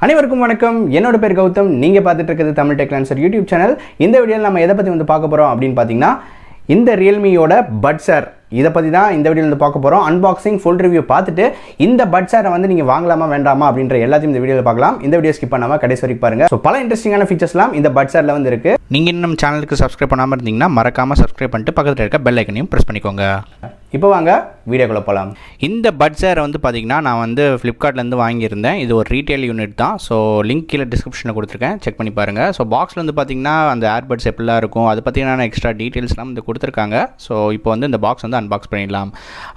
அனைவருக்கும் வணக்கம். என்னோட பேர் கௌதம். நீங்க பார்த்துட்டு இருக்கிறது தமிழ் TechLancer யூடியூப் சேனல். இந்த வீடியோவில் நம்ம எதை பற்றி வந்து பார்க்க போகிறோம் அப்படின்னு பார்த்தீங்கன்னா, இந்த ரியல்மியோட பட்ஸ் ஏர் இதை பற்றி தான் இந்த வீடியோவில் பார்க்க போகிறோம். அன்பாக்சிங் ஃபுல் ரிவ்யூ பார்த்துட்டு இந்த பட்ஸ் ஏரை வந்து நீங்கள் வாங்கலாமா வேண்டாமா அப்படின்ற எல்லாத்தையும் இந்த வீடியோவில் பார்க்கலாம். இந்த வீடியோ ஸ்கிப் பண்ணாமல் கடைசி வரைக்கும் பாருங்கள். ஸோ பல இன்ட்ரெஸ்டிங்கான ஃபீச்சர்ஸ்லாம் இந்த பட்ஸ் ஏரில் வந்து இருக்குது. நீங்கள் இன்னும் நம்ம சேனலுக்கு சப்ஸ்கிரைப் பண்ணாமல் இருந்தீங்கன்னா மறக்காமல் சப்ஸ்கிரைப் பண்ணிட்டு பக்கத்தில் இருக்க பெல் ஐக்கனையும் ப்ரெஸ் பண்ணிக்கோங்க. இப்போ வாங்க வீடியோக்குள்ளே போகலாம். இந்த பட்ஸ் ஏரை வந்து பார்த்தீங்கன்னா நான் வந்து ஃப்ளிப்கார்ட்லேருந்து வாங்கியிருந்தேன். இது ஒரு ரீட்டைல் யூனிட் தான். ஸோ லிங்க் கீழே டிஸ்கிரிப்ஷனில் கொடுத்துருக்கேன், செக் பண்ணி பாருங்கள். ஸோ பாக்ஸில் வந்து பார்த்தீங்கன்னா அந்த ஏர்பட்ஸ் எப்படிலாம் இருக்கும் அதை பற்றின எக்ஸ்ட்ரா டீட்டெயில்ஸ்லாம் வந்து கொடுத்துருக்காங்க. ஸோ இப்போ வந்து இந்த பாக்ஸ் வந்து அன்பாக்ஸ் பண்ணிடலாம்.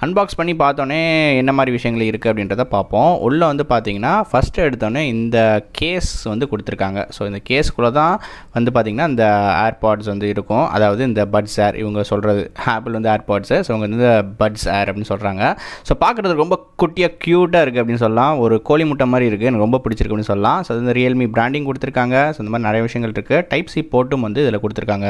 அன்பாக்ஸ் பண்ணி பார்த்தோன்னே என்ன மாதிரி விஷயங்கள் இருக்குது அப்படின்றத பார்ப்போம். உள்ளே வந்து பார்த்தீங்கன்னா ஃபஸ்ட்டு எடுத்தோடனே இந்த கேஸ் வந்து கொடுத்துருக்காங்க. ஸோ இந்த கேஸ்க்குள்ளே தான் வந்து பார்த்தீங்கன்னா இந்த ஏர்பாட்ஸ் வந்து இருக்கும். அதாவது இந்த பட்ஸ் ஏர் இவங்க சொல்கிறது ஆப்பிள் வந்து ஏர்பாட்ஸு. ஸோ இவங்க வந்து பட்ஸ் ஏர் அப்படின்னு சொல்கிறாங்க. ஸோ பார்க்குறது ரொம்ப குட்டியாக க்யூட்டாக இருக்குது அப்படின்னு சொல்லலாம். ஒரு கோழி முட்டை மாதிரி இருக்குது, எனக்கு ரொம்ப பிடிச்சிருக்கு அப்படின்னு சொல்லலாம். ஸோ இந்த ரியல்மி பிராண்டிங் கொடுத்துருக்காங்க. ஸோ இந்த மாதிரி நிறைய விஷயங்கள் இருக்குது. டைப் சி போர்ட்டும் வந்து இதில் கொடுத்துருக்காங்க.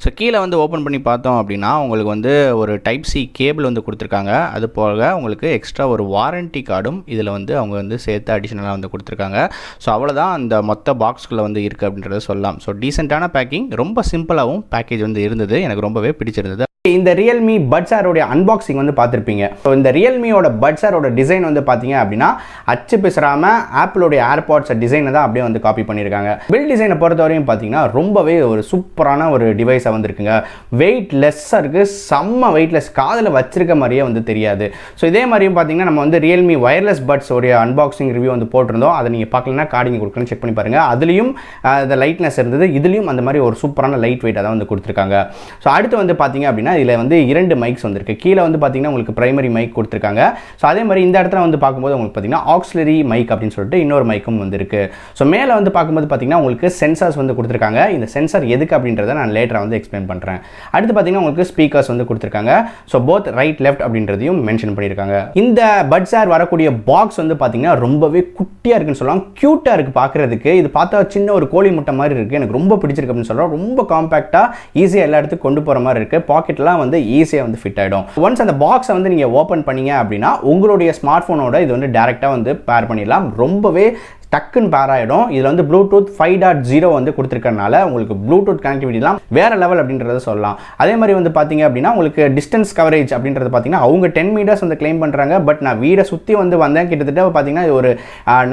ஸோ கீழே வந்து ஓப்பன் பண்ணி பார்த்தோம் அப்படின்னா உங்களுக்கு வந்து ஒரு டைப் சி கேபிள் வந்து கொடுத்துருக்காங்க. அது போக உங்களுக்கு எக்ஸ்ட்ரா ஒரு வாரண்டி கார்டும் இதில் வந்து அவங்க வந்து சேர்த்து அடிஷ்னலாக வந்து கொடுத்துருக்காங்க. ஸோ அவ்வளோதான் அந்த மொத்த பாக்ஸ்குள்ளே வந்து இருக்குது அப்படின்றத சொல்லலாம். ஸோ டீசெண்டான பேக்கிங், ரொம்ப சிம்பிளாகவும் பேக்கேஜ் வந்து இருந்தது. எனக்கு ரொம்பவே பிடிச்சிருந்தது. இந்த ரியல்மி பட்ஸ் ஏரோடைய அன்பாக்சிங் வந்து பார்த்துருப்பீங்க. ஸோ இந்த ரியல்மியோட பட்ஸ் ஏரோட டிசைன் வந்து பார்த்தீங்க அப்படின்னா அச்சு பிசராமல் ஆப்பிளோடைய ஏர்பாட்ஸ் டிசைனை தான் அப்படியே வந்து காப்பி பண்ணியிருக்காங்க. பில் டிசைனை பொறுத்தவரையும் பார்த்தீங்கன்னா ரொம்பவே ஒரு சூப்பரான ஒரு டிவைஸாக வந்துருக்குங்க. வெயிட் லெஸ்ஸாக இருக்குது, செம்ம வெயிட்லெஸ், காதில் வச்சிருக்க மாதிரியே வந்து தெரியாது. ஸோ இதே மாதிரியும் பார்த்தீங்கன்னா நம்ம வந்து ரியல்மி வயர்லெஸ் பட்ஸ் உடைய அன்பாக்சிங் ரிவ்யூ வந்து போட்டிருந்தோம். அதை நீங்கள் பார்க்கலன்னா கார்டிங் கொடுக்கணும், செக் பண்ணி பாருங்கள். அதுலேயும் அந்த லைட்னஸ் இருந்தது, இதுலேயும் அந்த மாதிரி ஒரு சூப்பரான லைட் வெயிட்டாக தான் வந்து கொடுத்துருக்காங்க. ஸோ அடுத்து வந்து பார்த்தீங்க அப்படின்னா இதில் வந்து 2 மைக்ஸ் வந்துருக்கு. கீழே வந்து பார்த்தீங்கன்னா உங்களுக்கு பிரைமரி மைக் கொடுத்துருக்காங்க. ஸோ அதே மாதிரி இந்த இடத்துல வந்து பார்க்கும்போது உங்களுக்கு பார்த்தீங்கன்னா ஆக்ஸிலரி மைக் அப்படின்னு சொல்லிட்டு இன்னொரு மைக்கும் வந்துருக்கு. ஸோ மேலே வந்து பார்க்கும்போது பார்த்தீங்கன்னா உங்களுக்கு சென்சார்ஸ் வந்து கொடுத்துருக்காங்க. இந்த சென்சார் எதுக்கு அப்படின்றத நான் லேட்டராக வந்து எக்ஸ்பிளைன் பண்ணுறேன். அடுத்து பார்த்தீங்கன்னா உங்களுக்கு ஸ்பீக்கர்ஸ் வந்து கொடுத்துருக்காங்க. ஸோ போத் ரைட் லெஃப்ட் அப்படின்றதையும் மென்ஷன் பண்ணியிருக்காங்க. இந்த பட்ஸ் ஏர் வரக்கூடிய பாக்ஸ் வந்து பார்த்தீங்கன்னா ரொம்பவே குட்டியாக இருக்குன்னு சொல்லலாம். க்யூட்டாக இருக்குது பார்க்குறதுக்கு. இது பார்த்தா சின்ன ஒரு கோழி முட்டை மாதிரி இருக்குது. எனக்கு ரொம்ப பிடிச்சிருக்கு அப்படின்னு சொல்கிறோம். ரொம்ப காம்பேக்டாக ஈஸியாக எல்லா இடத்துக்கும் கொண்டு போகிற மாதிரி இருக்குது. பாக்கெட்லாம் வந்து ஈஸியாக வந்து ஃபிட் ஆகிடும். ஒன்ஸ் அந்த பாக்ஸை வந்து நீங்கள் ஓப்பன் பண்ணீங்க அப்படின்னா உங்களுடைய ஸ்மார்ட் ஃபோனோட இது வந்து டேரெக்டாக வந்து பேர் பண்ணிடலாம். ரொம்பவே டக்குன்னு பேர் ஆகிடும். இதில் வந்து ப்ளூடூத் 5.0 வந்து கொடுத்துருக்கறனால உங்களுக்கு ப்ளூடூத் கனெக்டிவிட்டிலாம் வேறு லெவல் அப்படின்றத சொல்லலாம். அதே மாதிரி வந்து பார்த்தீங்க அப்படின்னா உங்களுக்கு டிஸ்டன்ஸ் கவரேஜ் அப்படின்றது பார்த்தீங்கன்னா அவங்க 10 மீட்டர்ஸ் வந்து கிளைம் பண்ணுறாங்க. பட் நான் வீடை சுற்றி வந்து வந்தேன், கிட்டத்தட்ட பார்த்தீங்கன்னா இது ஒரு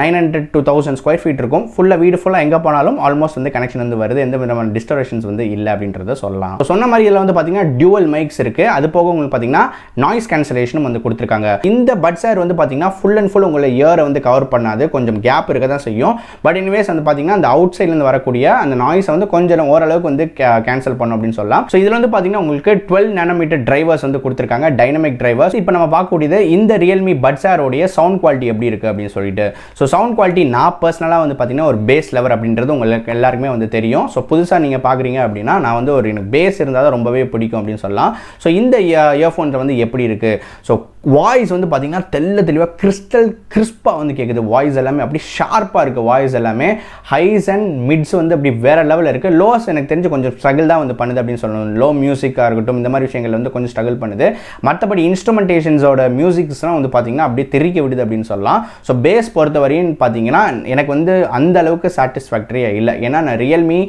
900 to 1000 ஸ்கொயர் ஃபீட் இருக்கும். வீடு ஃபுல்லாக எங்கே போனாலும் ஆல்மோஸ்ட் வந்து கனெக்ஷன் வந்து வருது. எந்த விதமான டிஸ்டரேஷன்ஸ் வந்து இல்லை அப்படின்றத சொல்லலாம். சொன்ன மாதிரி இதில் வந்து பார்த்தீங்கன்னா டியூவல் மைக்ஸ் இருக்குது. அது போக உங்களுக்கு பார்த்தீங்கன்னா நாய்ஸ் கேன்சலேஷனும் வந்து கொடுத்துருக்காங்க. இந்த பட்ஸ் ஏர் வந்து பார்த்தீங்கன்னா ஃபுல் அண்ட் ஃபுல் உங்களை இயரை வந்து கவர் பண்ணாது, கொஞ்சம் கேப் இருக்க தான் செய்யும். பட் எனிவேஸ் வந்து பாத்தீங்கன்னா அந்த அவுட் சைடுல இருந்து வரக்கூடிய அந்த நாய்ஸ் வந்து கொஞ்சம் ஓரளவுக்கு வந்து கேன்சல் பண்ணும் அப்படின்னு சொல்லலாம். சோ இதுல வந்து பாத்தீங்கன்னா உங்களுக்கு 12 நானோமீட்டர் டிரைவர்ஸ் வந்து கொடுத்திருக்காங்க, டைனமிக் டிரைவர்ஸ். இப்போ நம்ம பார்க்கக்கூடியது இந்த ரியல்மி பட்ஸ் ஏர் உடைய சவுண்ட் குவாலிட்டி எப்படி இருக்கு அப்படின்னு சொல்லிட்டு. சோ சவுண்ட் குவாலிட்டி நான் பர்சனலா வந்து பாத்தீங்கன்னா ஒரு பேஸ் லெவல் அப்படின்றது உங்களுக்கு எல்லாருக்குமே வந்து தெரியும். சோ புதுசா நீங்க பாக்குறீங்க அப்படின்னா நான் வந்து ஒரு எனக்கு பேஸ் இருந்தா தான் ரொம்பவே பிடிக்கும் அப்படின்னு சொல்லலாம். சோ இந்த இயர்ஃபோன்ஸ் வந்து எப்படி இருக்கு, சோ வாய்ஸ் வந்து பாத்தீங்கன்னா தெளிவாக கிறிஸ்டல் கிறிஸ்பாக வந்து கேட்குது. வாய்ஸ் எல்லாமே அப்படி ஷார்ப்பாக இருக்குது. வாய்ஸ் எல்லாமே ஹைஸ் அண்ட் மிட்ஸ் வந்து அப்படி வேறு லெவலில் இருக்குது. லோஸ் எனக்கு தெரிஞ்சு கொஞ்சம் ஸ்ட்ரகிள் தான் வந்து பண்ணுது அப்படின்னு சொல்லணும். லோ மியூசிக்காக இருக்கட்டும், இந்த மாதிரி விஷயங்கள் வந்து கொஞ்சம் ஸ்ட்ரகிள் பண்ணுது. மற்றபடி இன்ஸ்ட்ருமெண்டேஷன்ஸோட மியூசிக்ஸ்லாம் வந்து பார்த்தீங்கன்னா அப்படியே தெரிக்க விடுது அப்படின்னு சொல்லலாம். ஸோ பேஸ் பொறுத்தவரையும் பார்த்தீங்கன்னா எனக்கு வந்து அந்த அளவுக்கு சாட்டிஸ்ஃபேக்டரியாக இல்லை. ஏன்னா நான் ரியல்மி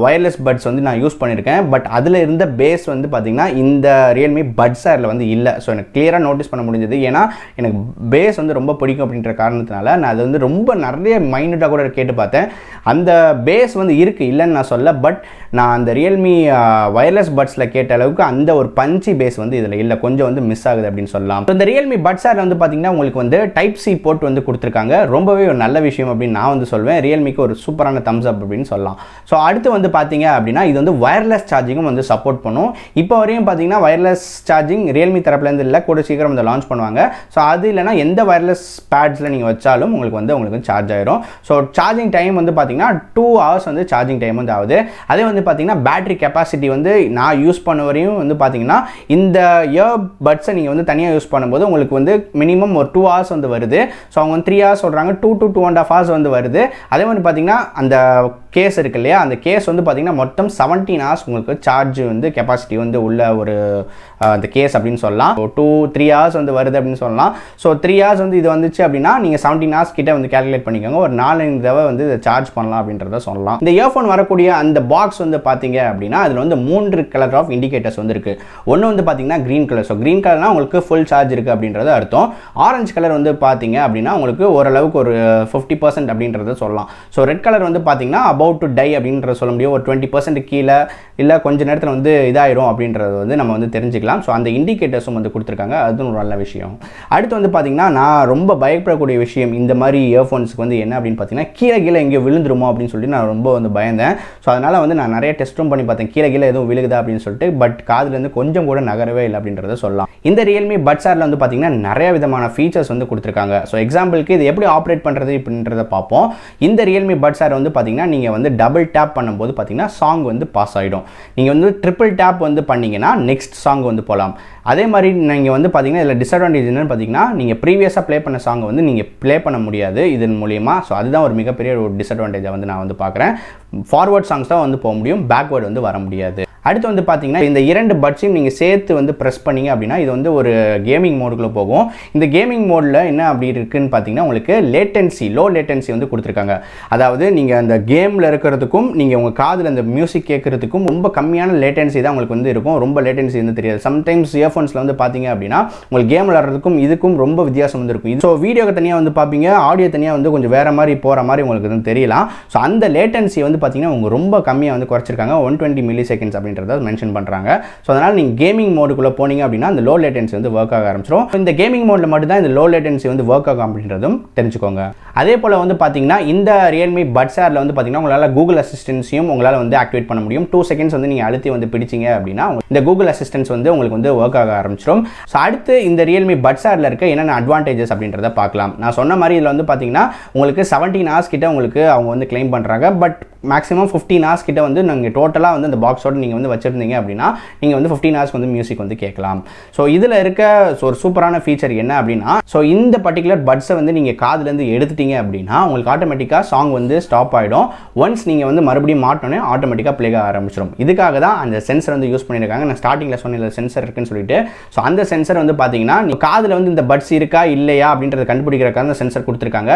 வயர்லெஸ் பட்ஸ் வந்து நான் யூஸ் பண்ணியிருக்கேன். பட் அதில் இருந்த பேஸ் வந்து பார்த்தீங்கன்னா இந்த ரியல்மி பட்ஸ் ஏரில் வந்து இல்லை. ஸோ எனக்கு கிளியராக நோட்டீஸ் பண்ண முடிஞ்சது. ஏன்னா எனக்கு பேஸ் வந்து ரொம்ப பிடிக்கும் அப்படின்ற காரணத்தினால நான் அது வந்து ரொம்ப நிறைய மைனூட்டாக கூட கேட்டு பார்த்தேன். அந்த பேஸ் வந்து இருக்குது, இல்லைன்னு நான் சொல்ல. பட் நான் அந்த ரியல்மி வயர்லெஸ் பட்ஸில் கேட்ட அளவுக்கு அந்த ஒரு பஞ்சி பேஸ் வந்து இதில் இல்லை, கொஞ்சம் வந்து மிஸ் ஆகுது அப்படின்னு சொல்லலாம். இந்த ரியல்மி பட்ஸ் ஏர் வந்து பார்த்தீங்கன்னா உங்களுக்கு வந்து டைப் சி போர்ட் வந்து கொடுத்துருக்காங்க. ரொம்பவே ஒரு நல்ல விஷயம் அப்படின்னு நான் வந்து சொல்வேன். ரியல்மிக்கு ஒரு சூப்பரான தம்ஸ் அப் அப்படின்னு சொல்லலாம். ஸோ அடுத்து வந்து பார்த்தீங்க அப்படின்னா இது வந்து வயர்லெஸ் சார்ஜிங்கும் வந்து சப்போர்ட் பண்ணும். இப்போ வரையும் பார்த்தீங்கன்னா வயர்லெஸ் சார்ஜிங் ரியல்மி தரப்புலேருந்து இல்லை, கூட சீக்கிரம் வந்து லான்ச் பண்ணுவாங்க. ஸோ அது இல்லைனா எந்த வயர்லெஸ் பேட்ஸில் நீங்கள் வச்சாலும் உங்களுக்கு சார்ஜ் ஆயிரும். ஸோ சார்ஜிங் டைம் வந்து பார்த்தீங்கன்னா 2 hours வந்து சார்ஜிங் டைம் வந்து ஆகுது. அதே வந்து பார்த்தீங்கன்னா பேட்டரி கெப்பாசிட்டி வந்து நான் யூஸ் பண்ண வரையும் வந்து பார்த்தீங்கன்னா இந்த இயர் பட்ஸை நீங்கள் வந்து தனியாக யூஸ் பண்ணும்போது உங்களுக்கு வந்து மினிமம் ஒரு 2 hours வந்து வருது. ஸோ அவங்க 3 hours சொல்கிறாங்க, 2 to 2.5 hours வந்து வருது. அதே மாதிரி பார்த்தீங்கன்னா அந்த கேஸ் இருக்கு இல்லையா, அந்த கேஸ் வந்து பார்த்தீங்கன்னா மொத்தம் 17 hours உங்களுக்கு சார்ஜ் வந்து கெப்பாசிட்டி வந்து உள்ள ஒரு அந்த கேஸ் அப்படின்னு சொல்லலாம். 2-3 hours வந்து வருது அப்படின்னு சொல்லலாம். ஸோ 3 hours வந்து இது வந்துச்சு அப்படின்னா நீங்கள் 17 hours கிட்ட வந்து கேல்குலேட் பண்ணிக்கோங்க. பண்ணிக்கோங்க. ஒரு 4-5 தடவை வந்து இதை சார்ஜ் பண்ணலாம் அப்படின்றத சொல்லலாம். இந்த இயர்ஃபோன் வரக்கூடிய அந்த பாக்ஸ் வந்து பார்த்தீங்க அப்படின்னா அதில் வந்து 3 கலர் ஆஃப் இண்டிகேட்டர்ஸ் வந்து இருக்குது. ஒன்று வந்து பார்த்தீங்கன்னா க்ரீன் கலர். ஸோ க்ரீன் கலர்னா உங்களுக்கு ஃபுல் சார்ஜ் இருக்குது அப்படின்றது அர்த்தம். ஆரஞ்சு கலர் வந்து பார்த்தீங்க அப்படின்னா உங்களுக்கு ஓரளவுக்கு ஒரு 50% அப்படின்றத சொல்லலாம். ஸோ ரெட் கலர் வந்து பார்த்தீங்கன்னா அபவுட் டு டை அப்படின்றத சொல்ல முடியும். ஒரு 20% கீழே இல்லை கொஞ்ச நேரத்தில் வந்து இதாயிரும் அப்படின்றது வந்து நம்ம வந்து தெரிஞ்சுக்கலாம். ஸோ அந்த இண்டிகேட்டர்ஸும் வந்து கொடுத்துருக்காங்க. அதுவும் ஒரு நல்ல விஷயம். அடுத்து வந்து பார்த்தீங்கன்னா நான் ரொம்ப பயப்படக்கூடிய விஷயம் இந்த மாதிரி இயர்ஃபோன்ஸுக்கு வந்து என்ன அப்படின்னு பார்த்தீங்கன்னா கீழே எங்கேயோ விழுந்துருமோ அப்படின்னு சொல்லிட்டு நான் ரொம்ப வந்து பயந்தேன். ஸோ அதனால் வந்து நான் நிறைய டெஸ்ட்டும் பண்ணி பார்த்தேன் கீழே எதுவும் விழுகுதா அப்படின்னு சொல்லிட்டு. பட் காதுலேருந்து கொஞ்சம் கூட நகரவே இல்லை அப்படின்றத சொல்லலாம். இந்த ரியல்மி பட்ஸ் ஏர்ல வந்து பார்த்தீங்கன்னா நிறைய விதமான ஃபீச்சர்ஸ் வந்து கொடுத்துருக்காங்க. ஸோ எக்ஸாம்பிளுக்கு இது எப்படி ஆப்ரேட் பண்ணுறது அப்படின்றத பார்ப்போம். இந்த ரியல்மி பட்ஸ் ஏர் வந்து பார்த்தீங்கன்னா நீங்கள் வந்து டபுள் டேப் பண்ணும்போது பார்த்தீங்கன்னா சாங் வந்து பாஸ் ஆகிடும். நீங்கள் வந்து ட்ரிபிள் டேப் வந்து பண்ணீங்கன்னா நெக்ஸ்ட் சாங் வந்து போகலாம். அதே மாதிரி நீங்கள் வந்து பார்த்தீங்கன்னா இதில் டிஸ்அட்வான்டேஜ் என்னன்னு பார்த்தீங்கன்னா நீங்கள் ப்ரீவியஸாக ப்ளே பண்ண சாங் வந்து நீங்கள் ப்ளே பண்ண முடியாது இதன் மூலியமாக. ஸோ அதுதான் ஒரு மிகப்பெரிய ஒரு டிஸ்அட்வான்டேஜை வந்து நான் வந்து பார்க்குறேன். ஃபார்வர்ட் சாங்ஸ் தான் வந்து போக முடியும், பேக்வேர்டு வந்து வர முடியாது. அடுத்து வந்து பார்த்தீங்கன்னா இந்த 2 பட்ஸையும் நீங்கள் சேர்த்து வந்து ப்ரெஸ் பண்ணிங்க அப்படின்னா இது வந்து ஒரு கேமிங் மோடுக்குள்ளே போகும். இந்த கேமிங் மோடில் என்ன அப்படி இருக்குன்னு பார்த்தீங்கன்னா உங்களுக்கு லோ லேட்டன்சி வந்து கொடுத்துருக்காங்க. அதாவது நீங்கள் அந்த கேமில் இருக்கிறதுக்கும் நீங்கள் உங்கள் காதில் அந்த மியூசிக் கேட்குறதுக்கும் ரொம்ப கம்மியான லேட்டன்சி தான் உங்களுக்கு வந்து இருக்கும். ரொம்ப லேட்டன்சி வந்து தெரியாது. சம்டைம்ஸ் இயர்ஃபோன்ஸில் வந்து பார்த்தீங்க அப்படின்னா உங்களுக்கு கேம் விளாட்றதுக்கும் இதுக்கும் ரொம்ப வித்தியாசம் வந்து இருக்கும். ஸோ வீடியோக்கு தனியாக வந்து பார்ப்பீங்க, ஆடியோ தனியாக வந்து கொஞ்சம் வேறு மாதிரி போகிற மாதிரி உங்களுக்கு வந்து தெரியலாம். ஸோ அந்த லேட்டன்சி வந்து பார்த்தீங்கன்னா அவங்க ரொம்ப கம்மியாக வந்து குறைச்சிருக்காங்க. 120 மில்லி செகண்ட்ஸ் அப்படின்னு மென்ஷன் பண்றாங்க. சோ அதனால நீங்க கேமிங் மோடுக்குள்ள போனீங்க அப்படின்னா அந்த லோ லேட்டன்சி வந்து வர்க் ஆக ஆரம்பிச்சிரும். இந்த கேமிங் மோட்ல மட்டும் தான் இந்த லோ லேட்டன்சி வந்து வர்க் ஆகும் அப்படின்றதும் தெரிஞ்சுக்கோங்க. அதே போல வந்து பாத்தீங்கன்னா இந்த Realme Buds Airல வந்து பாத்தீங்கன்னா உங்களால Google அசிஸ்டன்ஸையும் உங்களால வந்து ஆக்டிவேட் பண்ண முடியும். 2 செகண்ட்ஸ் வந்து நீங்க அழுத்தி வந்து பிடிச்சீங்க அப்படின்னா இந்த Google அசிஸ்டன்ஸ் வந்து உங்களுக்கு வந்து வர்க் ஆக ஆரம்பிச்சிரும். சோ அடுத்து இந்த Realme Buds Airல இருக்க என்னென்ன அட்வான்டேஜஸ் அப்படின்றத பார்க்கலாம். நான் சொன்ன மாதிரி இதுல வந்து பாத்தீங்கன்னா உங்களுக்கு 17 hours கிட்ட உங்களுக்கு அவங்க வந்து கிளைம் பண்றாங்க. பட் மேக்ஸிமம் 15 hours கிட்ட வந்து நீங்க டோட்டலா வந்து அந்த பாக்ஸோட நீங்க வந்து வச்சிருந்தீங்க அப்படின்னா நீங்க வந்து 15 hours வந்து மியூசிக் வந்து கேட்கலாம். ஸோ இதில் இருக்க ஒரு சூப்பரான ஃபீச்சர் என்ன அப்படின்னா ஸோ இந்த பர்டிகுலர் பட்ஸை வந்து நீங்கள் காதுலேருந்து எடுத்துட்டீங்க அப்படின்னா உங்களுக்கு ஆட்டோமேட்டிக்காக சாங் வந்து ஸ்டாப் ஆகிடும். ஒன்ஸ் நீங்கள் வந்து மறுபடியும் மாட்டோன்னே ஆட்டோமேட்டிக்காக ப்ளே ஆக ஆரம்பிச்சிடும். இதுக்காக தான் அந்த சென்சர் வந்து யூஸ் பண்ணியிருக்காங்க. நான் ஸ்டார்டிங்கில் சொன்ன சென்சர் இருக்குன்னு சொல்லிட்டு ஸோ அந்த சென்சர் வந்து பார்த்தீங்கன்னா நீங்கள் காதில் வந்து இந்த பட்ஸ் இருக்கா இல்லையா அப்படின்றத கண்டுபிடிக்கிறதுக்காக அந்த சென்சர் கொடுத்துருக்காங்க.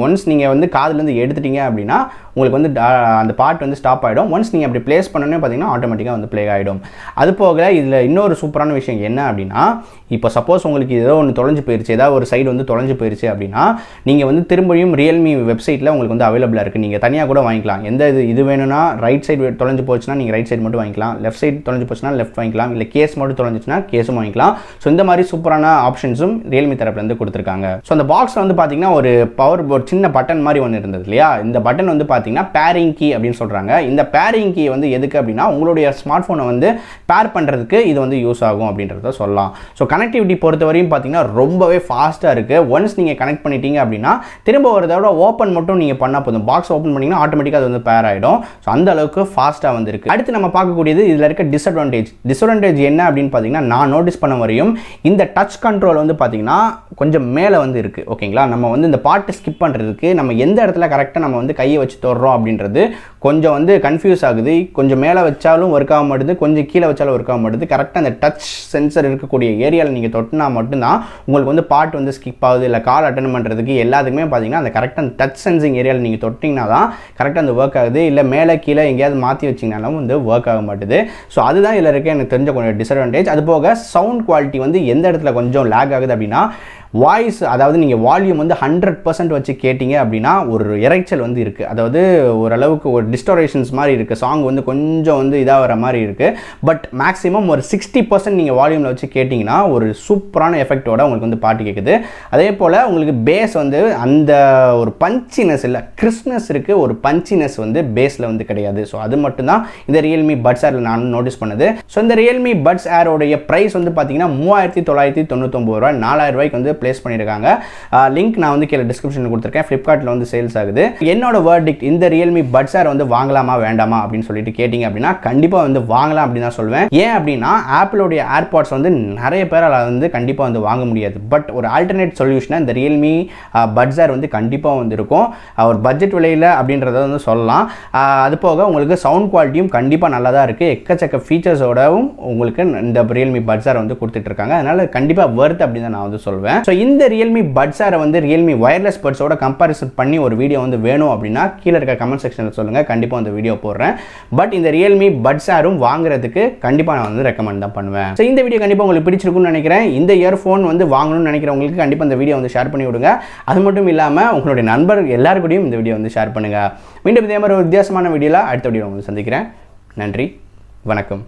ஒன்ஸ் நீங்கள் வந்து காதுலேருந்து எடுத்துட்டீங்க அப்படின்னா உங்களுக்கு வந்து அந்த பார்ட் வந்து ஸ்டாப் ஆகிடும். ஒன்ஸ் நீங்கள் அப்படி ப்ளேஸ் பண்ணோன்னே பார்த்தீங்கன்னா ஆட்டோமேட்டிக்காக வந்து ப்ளே ஆகிடும். அது போக இதில் இன்னொரு சூப்பரான விஷயம் என்ன அப்படின்னா இப்போ சப்போஸ் உங்களுக்கு ஏதோ ஒன்று தொலைஞ்சு போயிருச்சு, ஏதாவது ஒரு சைடு வந்து தொலைஞ்சு போயிருச்சு அப்படின்னா நீங்கள் வந்து திரும்பியும் ரியல்மி வெப்சைட்டில் உங்களுக்கு வந்து அவைலபிளாக இருக்குது. நீங்கள் தனியாக கூட வாங்கிக்கலாம். எந்த இது வேணும்னா ரைட் சைடு தொலைஞ்சு போச்சுன்னா நீங்கள் ரைட் சைடு மட்டும் வாங்கிக்கலாம், லெஃப்ட் சைடு தொலைஞ்சு போச்சுன்னா லெஃப்ட் வாங்கிக்கலாம், இல்லை கேஸ் மட்டும் தொலைஞ்சிச்சுன்னா கேஸும் வாங்கிக்கலாம். ஸோ இந்த மாதிரி சூப்பரான ஆப்ஷன்ஸும் ரியல்மி தரப்புலேருந்து கொடுத்துருக்காங்க. ஸோ அந்த பாக்ஸில் வந்து பார்த்தீங்கன்னா ஒரு ஒரு சின்ன பட்டன் மாதிரி ஒன்று இருந்தது இல்லையா, இந்த பட்டன் வந்து பார்த்தீங்கன்னா பேரிங் கீ அப்படின்னு சொல்கிறாங்க. இந்த பேரிங் கீ வந்து எதுக்கு அப்படின்னா உங்களுடைய ஸ்மார்ட் ஃபோனை வந்து பேர் பண்ணுறதுக்கு இது வந்து யூஸ் ஆகும் அப்படின்றத சொல்லலாம். ஸோ கனெக்டிவிட்டி பொறுத்த வரையும் பார்த்தீங்கன்னா ரொம்பவே ஃபாஸ்ட்டாக இருக்குது. ஒன்ஸ் நீங்கள் கனெக்ட் பண்ணிட்டீங்க அப்படின்னா திரும்ப ஒரு தடவை ஓப்பன் மட்டும் நீங்கள் பண்ணால் போதும், பாக்ஸ் ஓப்பன் பண்ணிங்கன்னா ஆட்டோமேட்டிக்காக அது வந்து பேர் ஆகிடும். ஸோ அந்த அளவுக்கு ஃபாஸ்ட்டாக வந்து இருக்குது. அடுத்து நம்ம பார்க்கக்கூடியது இதில் இருக்க டிஸ்அட்வான்டேஜ் என்ன அப்படின்னு பார்த்தீங்கன்னா நான் நோட்டீஸ் பண்ண வரையும் இந்த டச் கண்ட்ரோல் வந்து பார்த்தீங்கன்னா கொஞ்சம் மேலே வந்து இருக்குது. ஓகேங்களா, நம்ம வந்து இந்த பாட்டை ஸ்கிப் பண்ணுறதுக்கு நம்ம எந்த இடத்துல கரெக்டாக நம்ம வந்து கையை வச்சு தொடுறோம் அப்படின்றது கொஞ்சம் வந்து கன்ஃபியூஸ் ஆகுது. கொஞ்சம் மேலே வச்சாலும் ஒர்க் ஆக மாட்டுது, கொஞ்சம் கீழே வச்சாலும் ஒர்க் ஆக மாட்டுது. கரெக்டாக அந்த டச் சென்சர் இருக்கக்கூடிய ஏரியாவில் நீங்கள் தொட்டினா மட்டும்தான் உங்களுக்கு வந்து பாட்டு வந்து ஸ்கிப் ஆகுது. இல்லை கால் அட்டன் பண்ணுறதுக்கு எல்லாத்துக்குமே பார்த்தீங்கன்னா அந்த கரெக்டாக அந்த டச் சென்சிங் ஏரியாவில் நீங்கள் தொட்டிங்கன்னா தான் கரெக்டாக அந்த ஒர்க் ஆகுது. இல்லை மேலே கீழே எங்கேயாவது மாற்றி வச்சிங்கனாலும் வந்து ஒர்க் ஆக மாட்டுது. ஸோ அதுதான் இதில் இருக்க எனக்கு தெரிஞ்ச கொஞ்சம் டிஸ்அட்வான்டேஜ். அது போக சவுண்ட் குவாலிட்டி வந்து எந்த இடத்துல கொஞ்சம் லேக் ஆகுது அப்படின்னா வாய்ஸ், அதாவது நீங்கள் வால்யூம் வந்து 100% வச்சு கேட்டிங்க அப்படின்னா ஒரு இறைச்சல் வந்து இருக்குது. அதாவது ஓரளவுக்கு ஒரு டிஸ்டோரேஷன்ஸ் மாதிரி இருக்குது. சாங் வந்து கொஞ்சம் வந்து இதாக வர மாதிரி இருக்குது. பட் மேக்ஸிமம் ஒரு 60% நீங்கள் வால்யூமில் வச்சு கேட்டிங்கன்னா ஒரு சூப்பரான எஃபெக்டோட உங்களுக்கு வந்து பாட்டு கேட்குது. அதே போல் உங்களுக்கு பேஸ் வந்து அந்த ஒரு பஞ்சினஸ் இல்லை, கிறிஸ்ப்னஸ் இருக்குது, ஒரு பஞ்சினஸ் வந்து பேஸில் வந்து கிடையாது. ஸோ அது மட்டும்தான் இந்த ரியல்மி பட்ஸ் ஏரில் நான் நோட்டீஸ் பண்ணது. ஸோ இந்த ரியல்மி பட்ஸ் ஏரோடைய ப்ரைஸ் வந்து பார்த்தீங்கன்னா 3999 ரூபாய், 4000 ரூபாய்க்கு வந்து பிளேஸ் பண்ணியிருக்காங்க. லிங்க் நான் வந்து கீழே டிஸ்கிரிப்ஷனில் கொடுத்துருக்கேன். ஃப்ளிப்கார்ட்டில் வந்து சேல்ஸ் ஆகுது. என்னோட வேர்டிக்ட் இந்த ரியல்மி பட்ஸ் ஏர் வந்து வாங்கலாமா வேண்டாமா அப்படின்னு சொல்லிட்டு கேட்டிங்க அப்படின்னா கண்டிப்பாக வந்து வாங்கலாம் அப்படின்னு தான் சொல்லுவேன். ஏன் அப்படின்னா ஆப்பிளோடைய ஏர்பாட்ஸ் வந்து நிறைய பேரால் வந்து கண்டிப்பாக வந்து வாங்க முடியாது. பட் ஒரு ஆல்டர்னேட் சொல்யூஷனாக இந்த ரியல்மி பட்ஸ் ஏர் வந்து கண்டிப்பாக வந்து இருக்கும். ஒரு பட்ஜெட் விலையில் அப்படின்றத வந்து சொல்லலாம். அது போக உங்களுக்கு சவுண்ட் குவாலிட்டியும் கண்டிப்பாக நல்லா தான் இருக்குது. எக்கச்சக்க ஃபீச்சர்ஸோடவும் உங்களுக்கு இந்த ரியல்மி பட்ஸ் ஏர் வந்து கொடுத்துட்டு இருக்காங்க. அதனால கண்டிப்பாக வர்த் அப்படின்னு தான் நான் வந்து சொல்வேன். ஸோ இந்த ரியல்மி பட்ஸ் ஏரை வந்து ரியல்மி வயர்லெஸ் பட்ஸோட கம்பேரிசன் பண்ணி ஒரு வீடியோ வந்து வேணும் அப்படின்னா கீழே இருக்க கமெண்ட் செக்ஷனில் சொல்லுங்கள், கண்டிப்பாக அந்த வீடியோ போடுறேன். பட் இந்த ரியல்மி பட்ஸ் ஏரும் வாங்குறதுக்கு கண்டிப்பாக நான் வந்து ரெக்கமெண்ட் தான் பண்ணுவேன். ஸோ இந்த வீடியோ கண்டிப்பாக உங்களுக்கு பிடிச்சிருக்குன்னு நினைக்கிறேன். இந்த இயர்ஃபோன் வந்து வாங்கணும்னு நினைக்கிறவங்களுக்கு கண்டிப்பாக இந்த வீடியோ வந்து ஷேர் பண்ணி விடுங்க. அது மட்டும் இல்லாமல் உங்களுடைய நண்பர் எல்லாருக்கூடையும் இந்த வீடியோ வந்து ஷேர் பண்ணுங்கள். மீண்டும் இதே மாதிரி ஒரு வித்தியாசமான வீடியோவில் அடுத்த வீடியோ வந்து சந்திக்கிறேன். நன்றி, வணக்கம்.